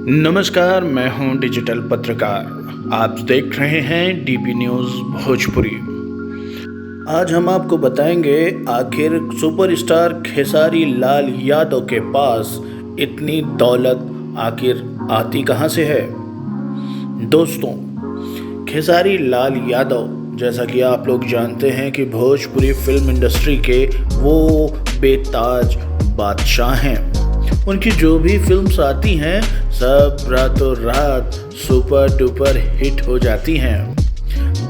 नमस्कार, मैं हूं डिजिटल पत्रकार। आप देख रहे हैं डीपी न्यूज़ भोजपुरी। आज हम आपको बताएंगे आखिर सुपरस्टार खेसारी लाल यादव के पास इतनी दौलत आखिर आती कहां से है। दोस्तों, खेसारी लाल यादव जैसा कि आप लोग जानते हैं कि भोजपुरी फिल्म इंडस्ट्री के वो बेताज बादशाह हैं। उनकी जो भी फिल्म्स आती हैं सब रातों रात सुपर डुपर हिट हो जाती हैं।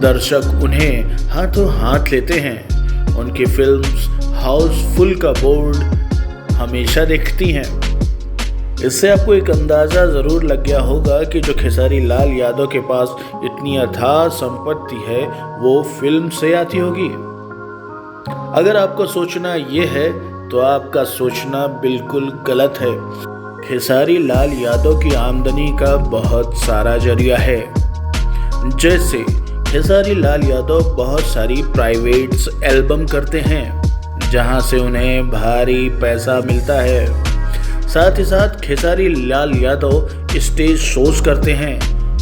दर्शक उन्हें हाथों हाथ लेते हैं। उनकी फिल्म्स हाउसफुल का बोर्ड हमेशा देखती हैं। इससे आपको एक अंदाज़ा ज़रूर लग गया होगा कि जो खेसारी लाल यादव के पास इतनी अथाह संपत्ति है वो फिल्म से आती होगी। अगर आपको सोचना ये है तो आपका सोचना बिल्कुल गलत है। खेसारी लाल यादव की आमदनी का बहुत सारा जरिया है। जैसे खेसारी लाल यादव बहुत सारी प्राइवेट्स एल्बम करते हैं जहां से उन्हें भारी पैसा मिलता है। साथ ही साथ खेसारी लाल यादव स्टेज शोज करते हैं,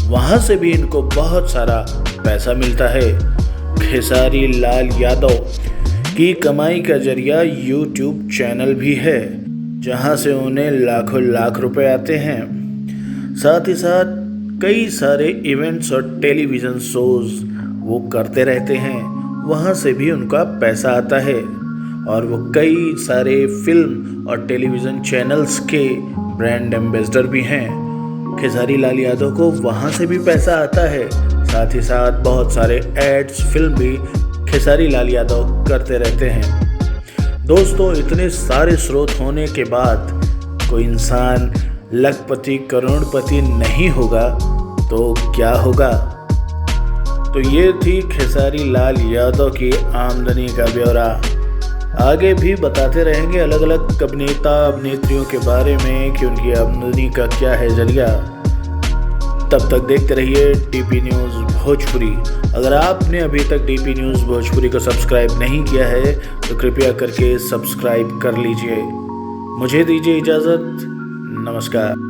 वहां से भी इनको बहुत सारा पैसा मिलता है। खेसारी लाल यादव की कमाई का जरिया यूट्यूब चैनल भी है जहां से उन्हें लाखों लाख रुपए आते हैं। साथ ही साथ कई सारे इवेंट्स और टेलीविज़न शोज वो करते रहते हैं, वहां से भी उनका पैसा आता है। और वो कई सारे फिल्म और टेलीविज़न चैनल्स के ब्रांड एम्बेसडर भी हैं। खेसारी लाल यादव को वहां से भी पैसा आता है। साथ ही साथ बहुत सारे एड्स फिल्म भी खेसारी लाल यादव करते रहते हैं। दोस्तों, इतने सारे स्रोत होने के बाद कोई इंसान लखपति करोड़पति नहीं होगा तो क्या होगा। तो ये थी खेसारी लाल यादव की आमदनी का ब्यौरा। आगे भी बताते रहेंगे अलग अलग अभिनेता अभिनेत्रियों के बारे में कि उनकी आमदनी का क्या है जरिया। तब तक देखते रहिए डीपी न्यूज़ भोजपुरी। अगर आपने अभी तक डीपी न्यूज़ भोजपुरी को सब्सक्राइब नहीं किया है तो कृपया करके सब्सक्राइब कर लीजिए। मुझे दीजिए इजाज़त। नमस्कार।